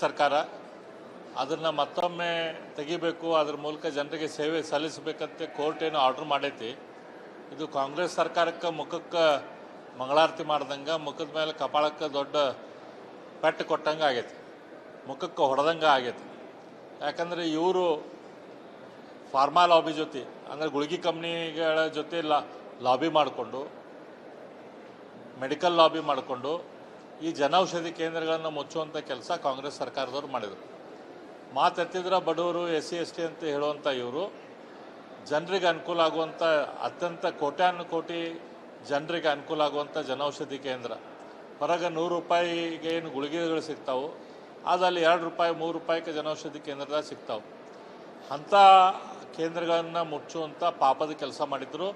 ಸರ್ಕಾರ ಅದನ್ನು ಮತ್ತೊಮ್ಮೆ ತೆಗಿಬೇಕು, ಅದ್ರ ಮೂಲಕ ಜನರಿಗೆ ಸೇವೆ ಸಲ್ಲಿಸಬೇಕಂತೆ ಕೋರ್ಟ್ ಏನು ಆರ್ಡ್ರ್ ಮಾಡೈತಿ. ಇದು ಕಾಂಗ್ರೆಸ್ ಸರ್ಕಾರಕ್ಕೆ ಮುಖಕ್ಕೆ ಮಂಗಳಾರತಿ ಮಾಡ್ದಂಗೆ, ಮುಖದ ಮೇಲೆ ಕಪಾಳಕ್ಕೆ ದೊಡ್ಡ ಪೆಟ್ಟು ಕೊಟ್ಟಂಗೆ ಆಗೈತಿ, ಮುಖಕ್ಕೆ ಹೊಡೆದಂಗೆ ಆಗೈತಿ. ಯಾಕಂದರೆ ಇವರು ಫಾರ್ಮಾ ಲಾಬಿ ಜೊತೆ, ಅಂದರೆ ಗುಳಿಗೆ ಕಂಪ್ನಿಗಳ ಜೊತೆ ಲಾಬಿ ಮಾಡಿಕೊಂಡು, ಮೆಡಿಕಲ್ ಲಾಬಿ ಮಾಡಿಕೊಂಡು ಈ ಜನೌಷಧಿ ಕೇಂದ್ರಗಳನ್ನು ಮುಚ್ಚುವಂಥ ಕೆಲಸ ಕಾಂಗ್ರೆಸ್ ಸರ್ಕಾರದವ್ರು ಮಾಡಿದರು. ಮಾತೆತ್ತಿದ್ರೆ ಬಡವರು, SC ST ಅಂತ ಹೇಳುವಂಥ ಇವರು ಜನರಿಗೆ ಅನುಕೂಲ ಆಗುವಂಥ, ಅತ್ಯಂತ ಕೋಟ್ಯಾನು ಕೋಟಿ ಜನರಿಗೆ ಅನುಕೂಲ ಆಗುವಂಥ ಜನೌಷಧಿ ಕೇಂದ್ರ, ಹೊರಗೆ 100 ರೂಪಾಯಿಗೆ ಏನು ಗುಳಿಗೆಗಳು ಸಿಗ್ತಾವೆ, ಅದಲ್ಲಿ 2 ರೂಪಾಯಿ 3 ರೂಪಾಯಿಗೆ ಜನೌಷಧಿ ಕೇಂದ್ರದಾಗ ಸಿಗ್ತಾವೆ. ಅಂಥ ಕೇಂದ್ರಗಳನ್ನು ಮುಚ್ಚುವಂಥ ಪಾಪದ ಕೆಲಸ ಮಾಡಿದ್ರು.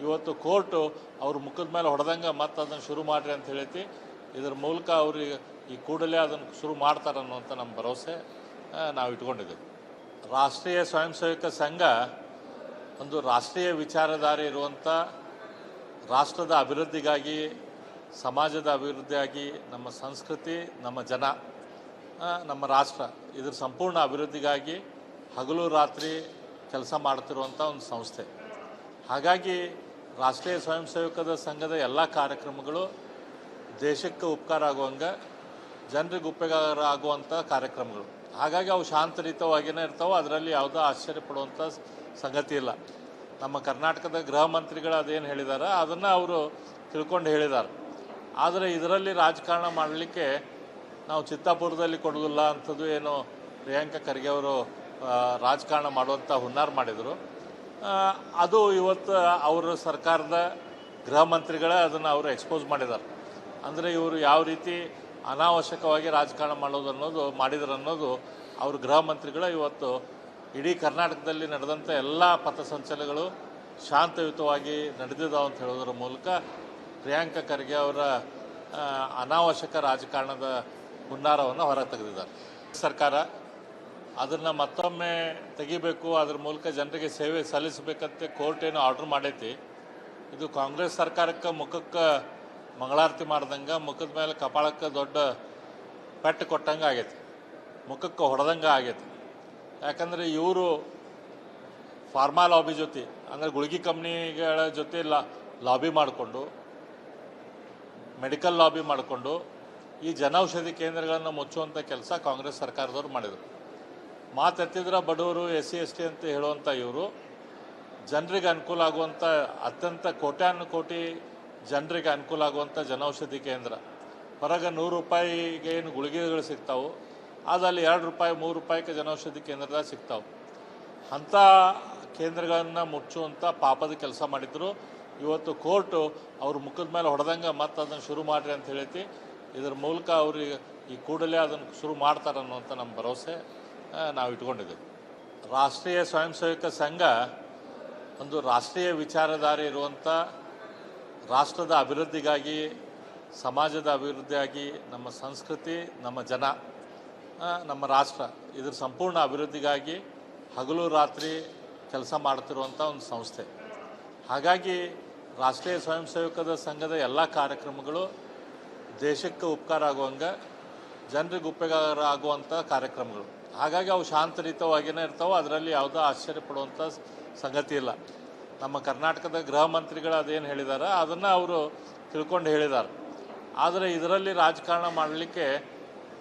ಇವತ್ತು ಕೋರ್ಟು ಅವ್ರ ಮುಖದ ಮೇಲೆ ಹೊಡೆದಂಗೆ ಮತ್ತೆ ಅದನ್ನು ಶುರು ಮಾಡಿರಿ ಅಂತ ಹೇಳೈತಿ. ಇದರ ಮೂಲಕ ಅವ್ರಿಗೆ ಈ ಕೂಡಲೇ ಅದನ್ನು ಶುರು ಮಾಡ್ತಾರೆ ಅನ್ನುವಂಥ ನಮ್ಮ ಭರವಸೆ ನಾವು ಇಟ್ಕೊಂಡಿದ್ದೀವಿ. ರಾಷ್ಟ್ರೀಯ ಸ್ವಯಂ ಸೇವಕ ಸಂಘ ಒಂದು ರಾಷ್ಟ್ರೀಯ ವಿಚಾರಧಾರೆ ಇರುವಂಥ, ರಾಷ್ಟ್ರದ ಅಭಿವೃದ್ಧಿಗಾಗಿ, ಸಮಾಜದ ಅಭಿವೃದ್ಧಿಯಾಗಿ, ನಮ್ಮ ಸಂಸ್ಕೃತಿ, ನಮ್ಮ ಜನ, ನಮ್ಮ ರಾಷ್ಟ್ರ ಇದರ ಸಂಪೂರ್ಣ ಅಭಿವೃದ್ಧಿಗಾಗಿ ಹಗಲು ರಾತ್ರಿ ಕೆಲಸ ಮಾಡ್ತಿರುವಂಥ ಒಂದು ಸಂಸ್ಥೆ. ಹಾಗಾಗಿ ರಾಷ್ಟ್ರೀಯ ಸ್ವಯಂ ಸೇವಕರ ಸಂಘದ ಎಲ್ಲ ಕಾರ್ಯಕ್ರಮಗಳು ದೇಶಕ್ಕೆ ಉಪಕಾರ ಆಗುವಂಗೆ, ಜನರಿಗೆ ಉಪಕಾರ ಆಗುವಂಥ ಕಾರ್ಯಕ್ರಮಗಳು. ಹಾಗಾಗಿ ಅವು ಶಾಂತರಿತವಾಗಿಯೇ ಇರ್ತಾವೆ, ಅದರಲ್ಲಿ ಯಾವುದೋ ಆಶ್ಚರ್ಯ ಪಡುವಂಥ ಸಂಗತಿ ಇಲ್ಲ. ನಮ್ಮ ಕರ್ನಾಟಕದ ಗೃಹ ಮಂತ್ರಿಗಳು ಅದೇನು ಹೇಳಿದ್ದಾರೆ ಅದನ್ನು ಅವರು ತಿಳ್ಕೊಂಡು ಹೇಳಿದ್ದಾರೆ. ಆದರೆ ಇದರಲ್ಲಿ ರಾಜಕಾರಣ ಮಾಡಲಿಕ್ಕೆ ನಾವು ಚಿತ್ತಾಪುರದಲ್ಲಿ ಕೊಡೋದಿಲ್ಲ ಅಂಥದ್ದು ಏನು ಪ್ರಿಯಾಂಕಾ ಖರ್ಗೆ ಅವರು ರಾಜಕಾರಣ ಮಾಡುವಂಥ ಹುನ್ನಾರ ಮಾಡಿದರು. ಅದು ಇವತ್ತು ಅವರ ಸರ್ಕಾರದ ಗೃಹ ಮಂತ್ರಿಗಳೇ ಅದನ್ನು ಅವರು ಎಕ್ಸ್ಪೋಸ್ ಮಾಡಿದ್ದಾರೆ. ಅಂದರೆ ಇವರು ಯಾವ ರೀತಿ ಅನಾವಶ್ಯಕವಾಗಿ ರಾಜಕಾರಣ ಮಾಡಿದ್ರು ಅನ್ನೋದು ಅವ್ರ ಗೃಹ ಮಂತ್ರಿಗಳು ಇವತ್ತು ಇಡೀ ಕರ್ನಾಟಕದಲ್ಲಿ ನಡೆದಂಥ ಎಲ್ಲ ಪಥಸಂಚಲನಗಳು ಶಾಂತಯುತವಾಗಿ ನಡೆದಿದ್ದಾವೆ ಅಂತ ಹೇಳೋದ್ರ ಮೂಲಕ ಪ್ರಿಯಾಂಕಾ ಖರ್ಗೆ ಅವರ ಅನಾವಶ್ಯಕ ರಾಜಕಾರಣದ ಹುನ್ನಾರವನ್ನು ಹೊರ ತೆಗೆದಿದ್ದಾರೆ. ಸರ್ಕಾರ ಅದನ್ನು ಮತ್ತೊಮ್ಮೆ ತೆಗಿಬೇಕು, ಅದ್ರ ಮೂಲಕ ಜನರಿಗೆ ಸೇವೆ ಸಲ್ಲಿಸಬೇಕಂತೆ ಕೋರ್ಟ್ ಏನು ಆರ್ಡ್ರ್ ಮಾಡೈತಿ. ಇದು ಕಾಂಗ್ರೆಸ್ ಸರ್ಕಾರಕ್ಕೆ ಮುಖಕ್ಕೆ ಮಂಗಳಾರತಿ ಮಾಡ್ದಂಗೆ, ಮುಖದ ಮೇಲೆ ಕಪಾಳಕ್ಕೆ ದೊಡ್ಡ ಪೆಟ್ಟು ಕೊಟ್ಟಂಗೆ ಆಗೈತಿ, ಮುಖಕ್ಕೆ ಹೊಡೆದಂಗೆ ಆಗೈತಿ. ಯಾಕಂದರೆ ಇವರು ಫಾರ್ಮಾ ಲಾಬಿ ಜೊತೆ, ಅಂದರೆ ಗುಳಿಗೆ ಕಂಪ್ನಿಗಳ ಜೊತೆ ಲಾಬಿ ಮಾಡಿಕೊಂಡು, ಮೆಡಿಕಲ್ ಲಾಬಿ ಮಾಡಿಕೊಂಡು ಈ ಜನೌಷಧಿ ಕೇಂದ್ರಗಳನ್ನು ಮುಚ್ಚುವಂಥ ಕೆಲಸ ಕಾಂಗ್ರೆಸ್ ಸರ್ಕಾರದವ್ರು ಮಾಡಿದರು. ಮಾತೆತ್ತಿದ್ರೆ ಬಡವರು, SC ST ಅಂತ ಹೇಳುವಂಥ ಇವರು ಜನರಿಗೆ ಅನುಕೂಲ ಆಗುವಂಥ, ಅತ್ಯಂತ ಕೋಟ್ಯಾನು ಕೋಟಿ ಜನರಿಗೆ ಅನುಕೂಲ ಆಗುವಂಥ ಜನೌಷಧಿ ಕೇಂದ್ರ, ಹೊರಗೆ 100 ರೂಪಾಯಿಗೆ ಏನು ಗುಳಿಗೆಗಳು ಸಿಗ್ತಾವೆ, ಅದಲ್ಲಿ 2 ರೂಪಾಯಿ 3 ರೂಪಾಯಿಗೆ ಜನೌಷಧಿ ಕೇಂದ್ರದಾಗ ಸಿಗ್ತಾವೆ. ಅಂಥ ಕೇಂದ್ರಗಳನ್ನು ಮುಚ್ಚುವಂಥ ಪಾಪದ ಕೆಲಸ ಮಾಡಿದ್ರು. ಇವತ್ತು ಕೋರ್ಟು ಅವ್ರ ಮುಖದ ಮೇಲೆ ಹೊಡೆದಂಗೆ ಮತ್ತೆ ಅದನ್ನು ಶುರು ಮಾಡಿರಿ ಅಂತ ಹೇಳೈತಿ. ಇದರ ಮೂಲಕ ಅವ್ರಿಗೆ ಈ ಕೂಡಲೇ ಅದನ್ನು ಶುರು ಮಾಡ್ತಾರೆ ಅನ್ನುವಂಥ ನಮ್ಮ ಭರವಸೆ ನಾವು ಇಟ್ಕೊಂಡಿದ್ದೀವಿ. ರಾಷ್ಟ್ರೀಯ ಸ್ವಯಂ ಸೇವಕ ಸಂಘ ಒಂದು ರಾಷ್ಟ್ರೀಯ ವಿಚಾರಧಾರೆ ಇರುವಂಥ, ರಾಷ್ಟ್ರದ ಅಭಿವೃದ್ಧಿಗಾಗಿ, ಸಮಾಜದ ಅಭಿವೃದ್ಧಿಯಾಗಿ, ನಮ್ಮ ಸಂಸ್ಕೃತಿ, ನಮ್ಮ ಜನ, ನಮ್ಮ ರಾಷ್ಟ್ರ ಇದರ ಸಂಪೂರ್ಣ ಅಭಿವೃದ್ಧಿಗಾಗಿ ಹಗಲು ರಾತ್ರಿ ಕೆಲಸ ಮಾಡ್ತಿರುವಂಥ ಒಂದು ಸಂಸ್ಥೆ. ಹಾಗಾಗಿ ರಾಷ್ಟ್ರೀಯ ಸ್ವಯಂ ಸೇವಕರ ಸಂಘದ ಎಲ್ಲ ಕಾರ್ಯಕ್ರಮಗಳು ದೇಶಕ್ಕೆ ಉಪಕಾರ ಆಗುವಂಗೆ, ಜನರಿಗೆ ಉಪಕಾರ ಆಗುವಂಥ ಕಾರ್ಯಕ್ರಮಗಳು. ಹಾಗಾಗಿ ಅವು ಶಾಂತರಿತವಾಗಿಯೇ ಇರ್ತಾವೆ, ಅದರಲ್ಲಿ ಯಾವುದೋ ಆಶ್ಚರ್ಯ ಪಡುವಂಥ ಸಂಗತಿ ಇಲ್ಲ. ನಮ್ಮ ಕರ್ನಾಟಕದ ಗೃಹ ಮಂತ್ರಿಗಳು ಅದೇನು ಹೇಳಿದ್ದಾರೆ ಅದನ್ನು ಅವರು ತಿಳ್ಕೊಂಡು ಹೇಳಿದ್ದಾರೆ. ಆದರೆ ಇದರಲ್ಲಿ ರಾಜಕಾರಣ ಮಾಡಲಿಕ್ಕೆ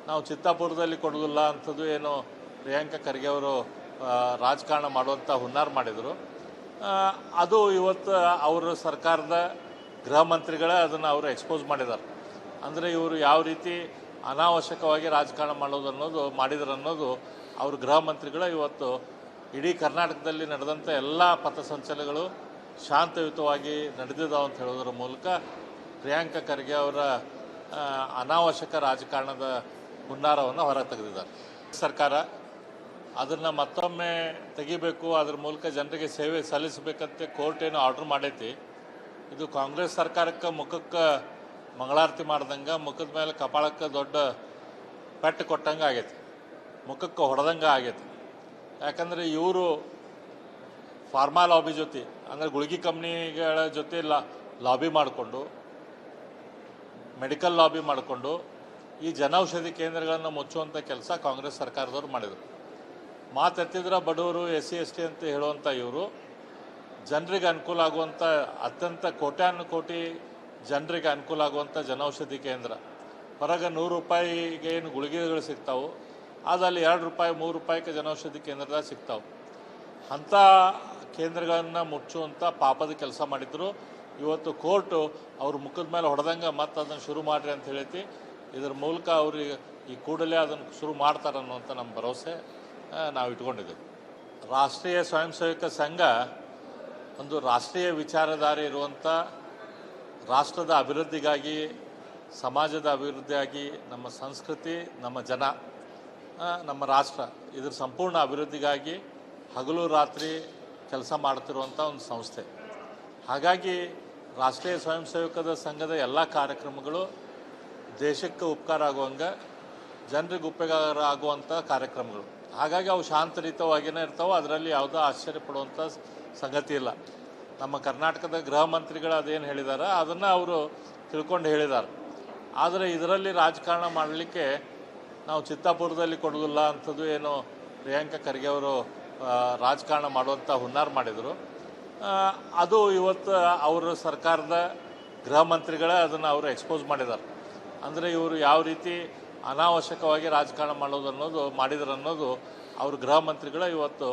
ನಾವು ಚಿತ್ತಾಪುರದಲ್ಲಿ ಕೊಡೋದಿಲ್ಲ ಅಂಥದ್ದು ಏನು ಪ್ರಿಯಾಂಕಾ ಖರ್ಗೆ ಅವರು ರಾಜಕಾರಣ ಮಾಡುವಂಥ ಹುನ್ನಾರ ಮಾಡಿದರು. ಅದು ಇವತ್ತು ಅವರ ಸರ್ಕಾರದ ಗೃಹ ಮಂತ್ರಿಗಳೇ ಅದನ್ನು ಅವರು ಎಕ್ಸ್ಪೋಸ್ ಮಾಡಿದ್ದಾರೆ. ಅಂದರೆ ಇವರು ಯಾವ ರೀತಿ ಅನಾವಶ್ಯಕವಾಗಿ ರಾಜಕಾರಣ ಮಾಡಿದ್ರು ಅನ್ನೋದು ಅವ್ರ ಗೃಹ ಮಂತ್ರಿಗಳೇ ಇವತ್ತು ಇಡೀ ಕರ್ನಾಟಕದಲ್ಲಿ ನಡೆದಂಥ ಎಲ್ಲ ಪಥಸಂಚಲನಗಳು ಶಾಂತಯುತವಾಗಿ ನಡೆದಿದ್ದಾವೆ ಅಂತ ಹೇಳೋದ್ರ ಮೂಲಕ ಪ್ರಿಯಾಂಕಾ ಖರ್ಗೆ ಅವರ ಅನಾವಶ್ಯಕ ರಾಜಕಾರಣದ ಹುನ್ನಾರವನ್ನು ಹೊರ ತೆಗೆದಿದ್ದಾರೆ. ಸರ್ಕಾರ ಅದನ್ನು ಮತ್ತೊಮ್ಮೆ ತೆಗಿಬೇಕು, ಅದ್ರ ಮೂಲಕ ಜನರಿಗೆ ಸೇವೆ ಸಲ್ಲಿಸಬೇಕಂತೆ ಕೋರ್ಟ್ ಏನು ಆರ್ಡ್ರ್ ಮಾಡೈತಿ. ಇದು ಕಾಂಗ್ರೆಸ್ ಸರ್ಕಾರಕ್ಕೆ ಮುಖಕ್ಕೆ ಮಂಗಳಾರತಿ ಮಾಡ್ದಂಗೆ, ಮುಖದ ಮೇಲೆ ಕಪಾಳಕ್ಕೆ ದೊಡ್ಡ ಪೆಟ್ಟು ಕೊಟ್ಟಂಗೆ ಆಗೈತಿ, ಮುಖಕ್ಕೆ ಹೊಡೆದಂಗೆ ಆಗೈತಿ. ಯಾಕಂದರೆ ಇವರು ಫಾರ್ಮಾ ಲಾಬಿ ಜೊತೆ, ಅಂದರೆ ಗುಳಿಗೆ ಕಂಪ್ನಿಗಳ ಜೊತೆ ಲಾಬಿ ಮಾಡಿಕೊಂಡು, ಮೆಡಿಕಲ್ ಲಾಬಿ ಮಾಡಿಕೊಂಡು ಈ ಜನೌಷಧಿ ಕೇಂದ್ರಗಳನ್ನು ಮುಚ್ಚುವಂಥ ಕೆಲಸ ಕಾಂಗ್ರೆಸ್ ಸರ್ಕಾರದವ್ರು ಮಾಡಿದರು. ಮಾತೆತ್ತಿದ್ರೆ ಬಡವರು SC ST ಅಂತ ಹೇಳುವಂಥ ಇವರು ಜನರಿಗೆ ಅನುಕೂಲ ಆಗುವಂಥ ಅತ್ಯಂತ ಕೋಟ್ಯಾನುಕೋಟಿ ಜನರಿಗೆ ಅನುಕೂಲ ಆಗುವಂಥ ಜನೌಷಧಿ ಕೇಂದ್ರ. ಹೊರಗೆ 100 ರೂಪಾಯಿಗೆ ಏನು ಗುಳಿಗೆಗಳು ಸಿಗ್ತಾವೆ, ಅದು ಅಲ್ಲಿ 2 ರೂಪಾಯಿ 3 ರೂಪಾಯಿಗೆ ಜನೌಷಧಿ ಕೇಂದ್ರದಾಗ ಸಿಗ್ತಾವೆ. ಅಂಥ ಕೇಂದ್ರಗಳನ್ನು ಮುಚ್ಚುವಂಥ ಪಾಪದ ಕೆಲಸ ಮಾಡಿದ್ರು. ಇವತ್ತು ಕೋರ್ಟು ಅವ್ರ ಮುಖದ ಮೇಲೆ ಹೊಡೆದಂಗೆ ಮತ್ತೆ ಅದನ್ನು ಶುರು ಮಾಡಿರಿ ಅಂತ ಹೇಳೈತಿ. ಇದರ ಮೂಲಕ ಅವ್ರಿಗೆ ಈ ಕೂಡಲೇ ಅದನ್ನು ಶುರು ಮಾಡ್ತಾರೆ ಅನ್ನುವಂಥ ನಮ್ಮ ಭರವಸೆ ನಾವು ಇಟ್ಕೊಂಡಿದ್ದೀವಿ. ರಾಷ್ಟ್ರೀಯ ಸ್ವಯಂ ಸೇವಕ ಸಂಘ ಒಂದು ರಾಷ್ಟ್ರೀಯ ವಿಚಾರಧಾರೆ ಇರುವಂಥ, ರಾಷ್ಟ್ರದ ಅಭಿವೃದ್ಧಿಗಾಗಿ, ಸಮಾಜದ ಅಭಿವೃದ್ಧಿಯಾಗಿ, ನಮ್ಮ ಸಂಸ್ಕೃತಿ, ನಮ್ಮ ಜನ, ನಮ್ಮ ರಾಷ್ಟ್ರ ಇದರ ಸಂಪೂರ್ಣ ಅಭಿವೃದ್ಧಿಗಾಗಿ ಹಗಲು ರಾತ್ರಿ ಕೆಲಸ ಮಾಡ್ತಿರುವಂಥ ಒಂದು ಸಂಸ್ಥೆ. ಹಾಗಾಗಿ ರಾಷ್ಟ್ರೀಯ ಸ್ವಯಂ ಸೇವಕದ ಸಂಘದ ಎಲ್ಲ ಕಾರ್ಯಕ್ರಮಗಳು ದೇಶಕ್ಕೆ ಉಪಕಾರ ಆಗುವಂಗೆ, ಜನರಿಗೆ ಉಪಕಾರ ಆಗುವಂಥ ಕಾರ್ಯಕ್ರಮಗಳು. ಹಾಗಾಗಿ ಅವು ಶಾಂತರಿತವಾಗಿಯೇ ಇರ್ತಾವೆ. ಅದರಲ್ಲಿ ಯಾವುದೋ ಆಶ್ಚರ್ಯ ಪಡುವಂಥ ಸಂಗತಿ ಇಲ್ಲ. ನಮ್ಮ ಕರ್ನಾಟಕದ ಗೃಹ ಮಂತ್ರಿಗಳು ಅದೇನು ಹೇಳಿದ್ದಾರೆ ಅದನ್ನು ಅವರು ತಿಳ್ಕೊಂಡು ಹೇಳಿದ್ದಾರೆ. ಆದರೆ ಇದರಲ್ಲಿ ರಾಜಕಾರಣ ಮಾಡಲಿಕ್ಕೆ ನಾವು ಚಿತ್ತಾಪುರದಲ್ಲಿ ಕೊಡೋದಿಲ್ಲ ಅಂಥದ್ದು ಏನು ಪ್ರಿಯಾಂಕಾ ಖರ್ಗೆ ಅವರು ರಾಜಕಾರಣ ಮಾಡುವಂಥ ಹುನ್ನಾರ ಮಾಡಿದರು. ಅದು ಇವತ್ತು ಅವರ ಸರ್ಕಾರದ ಗೃಹ ಮಂತ್ರಿಗಳೇ ಅದನ್ನು ಅವರು ಎಕ್ಸ್ಪೋಸ್ ಮಾಡಿದ್ದಾರೆ. ಅಂದರೆ ಇವರು ಯಾವ ರೀತಿ ಅನಾವಶ್ಯಕವಾಗಿ ರಾಜಕಾರಣ ಮಾಡಿದ್ರು ಅನ್ನೋದು ಅವ್ರ ಗೃಹ ಮಂತ್ರಿಗಳೇ ಇವತ್ತು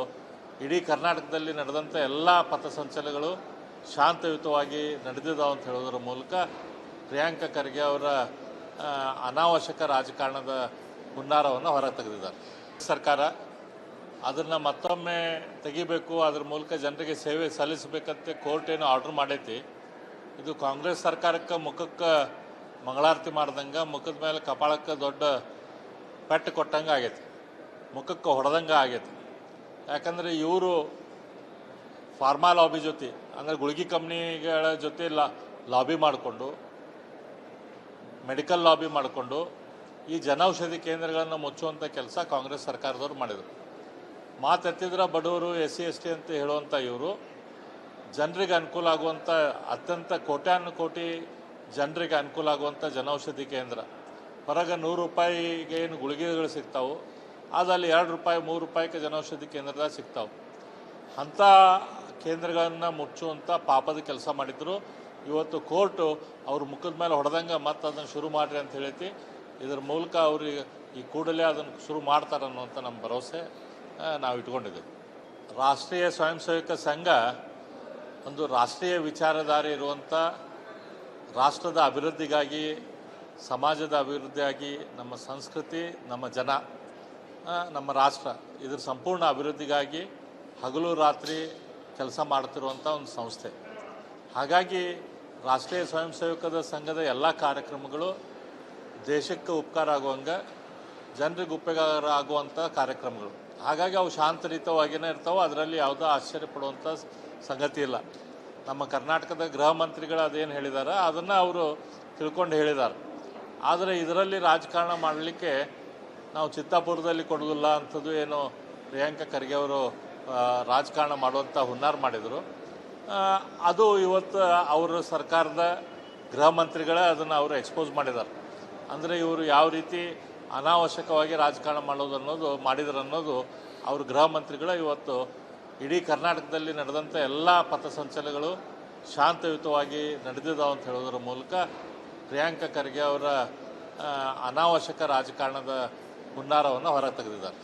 ಇಡೀ ಕರ್ನಾಟಕದಲ್ಲಿ ನಡೆದಂಥ ಎಲ್ಲ ಪಥಸಂಚಲನಗಳು ಶಾಂತಯುತವಾಗಿ ನಡೆದಿದ್ದಾವೆ ಅಂತ ಹೇಳೋದ್ರ ಮೂಲಕ ಪ್ರಿಯಾಂಕಾ ಖರ್ಗೆ ಅವರ ಅನಾವಶ್ಯಕ ರಾಜಕಾರಣದ ಹುನ್ನಾರವನ್ನು ಹೊರ ತೆಗೆದಿದ್ದಾರೆ. ಸರ್ಕಾರ ಅದನ್ನು ಮತ್ತೊಮ್ಮೆ ತೆಗಿಬೇಕು, ಅದ್ರ ಮೂಲಕ ಜನರಿಗೆ ಸೇವೆ ಸಲ್ಲಿಸಬೇಕಂತೆ ಕೋರ್ಟ್ ಏನು ಆರ್ಡ್ರ್ ಮಾಡೈತಿ. ಇದು ಕಾಂಗ್ರೆಸ್ ಸರ್ಕಾರಕ್ಕೆ ಮುಖಕ್ಕೆ ಮಂಗಳಾರತಿ ಮಾಡ್ದಂಗೆ, ಮುಖದ ಮೇಲೆ ಕಪಾಳಕ್ಕೆ ದೊಡ್ಡ ಪೆಟ್ಟು ಕೊಟ್ಟಂಗೆ ಆಗೈತಿ, ಮುಖಕ್ಕೆ ಹೊಡೆದಂಗೆ ಆಗೈತಿ. ಯಾಕಂದರೆ ಇವರು ಫಾರ್ಮಾ ಲಾಬಿ ಜೊತೆ, ಅಂದರೆ ಗುಳಿಗೆ ಕಂಪ್ನಿಗಳ ಜೊತೆ ಲಾಬಿ ಮಾಡಿಕೊಂಡು, ಮೆಡಿಕಲ್ ಲಾಬಿ ಮಾಡಿಕೊಂಡು ಈ ಜನೌಷಧಿ ಕೇಂದ್ರಗಳನ್ನು ಮುಚ್ಚುವಂಥ ಕೆಲಸ ಕಾಂಗ್ರೆಸ್ ಸರ್ಕಾರದವ್ರು ಮಾಡಿದರು. ಮಾತೆತ್ತಿದ್ರೆ ಬಡವರು SC ST ಅಂತ ಹೇಳುವಂಥ ಇವರು ಜನರಿಗೆ ಅನುಕೂಲ ಆಗುವಂಥ ಅತ್ಯಂತ ಕೋಟ್ಯಾನುಕೋಟಿ ಜನರಿಗೆ ಅನುಕೂಲ ಆಗುವಂಥ ಜನೌಷಧಿ ಕೇಂದ್ರ. ಹೊರಗೆ 100 ರೂಪಾಯಿಗೆ ಏನು ಗುಳಿಗೆಗಳು ಸಿಗ್ತಾವೆ, ಅದು ಅಲ್ಲಿ 2 ರೂಪಾಯಿ 3 ರೂಪಾಯಿಗೆ ಜನೌಷಧಿ ಕೇಂದ್ರದಾಗ ಸಿಗ್ತಾವೆ. ಅಂಥ ಕೇಂದ್ರಗಳನ್ನು ಮುಚ್ಚುವಂಥ ಪಾಪದ ಕೆಲಸ ಮಾಡಿದ್ರು. ಇವತ್ತು ಕೋರ್ಟು ಅವ್ರ ಮುಖದ ಮೇಲೆ ಹೊಡೆದಂಗೆ ಮತ್ತೆ ಅದನ್ನು ಶುರು ಮಾಡಿರಿ ಅಂತ ಹೇಳೈತಿ. ಇದರ ಮೂಲಕ ಅವ್ರಿಗೆ ಈ ಕೂಡಲೇ ಅದನ್ನು ಶುರು ಮಾಡ್ತಾರೆ ಅನ್ನುವಂಥ ನಮ್ಮ ಭರವಸೆ ನಾವು ಇಟ್ಕೊಂಡಿದ್ದೀವಿ. ರಾಷ್ಟ್ರೀಯ ಸ್ವಯಂ ಸೇವಕ ಸಂಘ ಒಂದು ರಾಷ್ಟ್ರೀಯ ವಿಚಾರಧಾರೆ ಇರುವಂಥ, ರಾಷ್ಟ್ರದ ಅಭಿವೃದ್ಧಿಗಾಗಿ, ಸಮಾಜದ ಅಭಿವೃದ್ಧಿಯಾಗಿ, ನಮ್ಮ ಸಂಸ್ಕೃತಿ, ನಮ್ಮ ಜನ, ನಮ್ಮ ರಾಷ್ಟ್ರ ಇದರ ಸಂಪೂರ್ಣ ಅಭಿವೃದ್ಧಿಗಾಗಿ ಹಗಲು ರಾತ್ರಿ ಕೆಲಸ ಮಾಡ್ತಿರುವಂಥ ಒಂದು ಸಂಸ್ಥೆ. ಹಾಗಾಗಿ ರಾಷ್ಟ್ರೀಯ ಸ್ವಯಂ ಸೇವಕದ ಸಂಘದ ಎಲ್ಲ ಕಾರ್ಯಕ್ರಮಗಳು ದೇಶಕ್ಕೆ ಉಪಕಾರ ಆಗುವಂಗೆ, ಜನರಿಗೆ ಉಪಕಾರ ಆಗುವಂಥ ಕಾರ್ಯಕ್ರಮಗಳು. ಹಾಗಾಗಿ ಅವು ಶಾಂತರಿತವಾಗಿಯೇ ಇರ್ತಾವೆ. ಅದರಲ್ಲಿ ಯಾವುದೋ ಆಶ್ಚರ್ಯ ಪಡುವಂಥ ಸಂಗತಿ ಇಲ್ಲ. ನಮ್ಮ ಕರ್ನಾಟಕದ ಗೃಹ ಮಂತ್ರಿಗಳು ಅದೇನು ಹೇಳಿದ್ದಾರೆ ಅದನ್ನು ಅವರು ತಿಳ್ಕೊಂಡು ಹೇಳಿದ್ದಾರೆ. ಆದರೆ ಇದರಲ್ಲಿ ರಾಜಕಾರಣ ಮಾಡಲಿಕ್ಕೆ ನಾವು ಚಿತ್ತಾಪುರದಲ್ಲಿ ಕೊಡೋದಿಲ್ಲ ಅಂಥದ್ದು ಏನು ಪ್ರಿಯಾಂಕಾ ಖರ್ಗೆ ಅವರು ರಾಜಕಾರಣ ಮಾಡುವಂಥ ಹುನ್ನಾರ ಮಾಡಿದರು. ಅದು ಇವತ್ತು ಅವರ ಸರ್ಕಾರದ ಗೃಹ ಮಂತ್ರಿಗಳೇ ಅದನ್ನು ಅವರು ಎಕ್ಸ್ಪೋಸ್ ಮಾಡಿದ್ದಾರೆ. ಅಂದರೆ ಇವರು ಯಾವ ರೀತಿ ಅನಾವಶ್ಯಕವಾಗಿ ರಾಜಕಾರಣ ಮಾಡಿದ್ರು ಅನ್ನೋದು ಅವ್ರ ಗೃಹ ಮಂತ್ರಿಗಳೇ ಇವತ್ತು ಇಡೀ ಕರ್ನಾಟಕದಲ್ಲಿ ನಡೆದಂಥ ಎಲ್ಲ ಪಥಸಂಚಲನಗಳು ಶಾಂತಯುತವಾಗಿ ನಡೆದಿದ್ದಾವೆ ಅಂತ ಹೇಳೋದ್ರ ಮೂಲಕ ಪ್ರಿಯಾಂಕಾ ಖರ್ಗೆ ಅವರ ಅನಾವಶ್ಯಕ ರಾಜಕಾರಣದ ಹುನ್ನಾರವನ್ನು ಹೊರ ತೆಗೆದಿದ್ದಾರೆ.